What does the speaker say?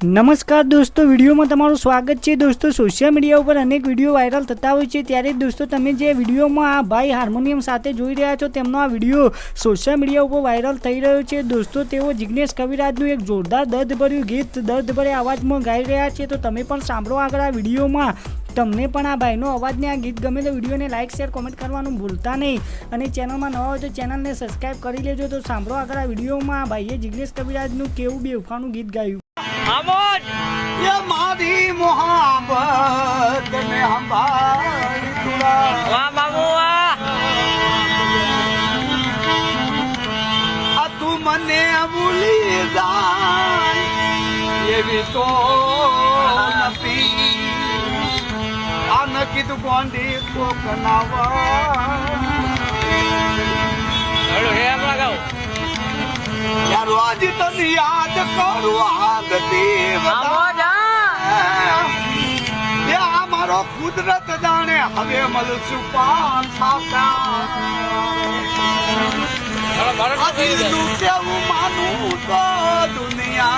નમસ્કાર દોસ્તો, વિડીયોમાં તમારું સ્વાગત છે। દોસ્તો, સોશિયલ મીડિયા ઉપર અનેક વિડીયો વાયરલ થતા હોય છે, ત્યારે દોસ્તો તમે જે વિડીયોમાં આ ભાઈ હાર્મોનિયમ સાથે જોઈ રહ્યા છો, તેમનો આ વિડીયો સોશિયલ મીડિયા ઉપર વાયરલ થઈ રહ્યો છે। દોસ્તો, તેઓ જિગ્નેશ કવિરાજનું એક જોરદાર દર્દભર્યું ગીત દર્દભર્યા અવાજમાં ગાઈ રહ્યા છે, તો તમે પણ સાંભળો આગળ આ વિડીયોમાં। તમને પણ આ ભાઈનો અવાજને આ ગીત ગમે તો વિડીયોને લાઇક શેર કોમેન્ટ કરવાનું ભૂલતા નહીં, અને ચેનલમાં નવા હોય તો ચેનલને સબસ્ક્રાઈબ કરી લેજો। તો સાંભળો આગળ આ વિડીયોમાં આ ભાઈએ જિગ્નેશ કવિરાજનું કેવું બેવફાનું ગીત ગાયું। ये मारी मोहब्बत में हमारी तुरा वाह बाबू वाह तू मने भूली जाए ये भी तो नपी आन की तू गोंडी को कनावा यार आज तने याद करू आगती मारो कुदरत जाने हवे मलसु पान साफा केवू मानू तो दुनिया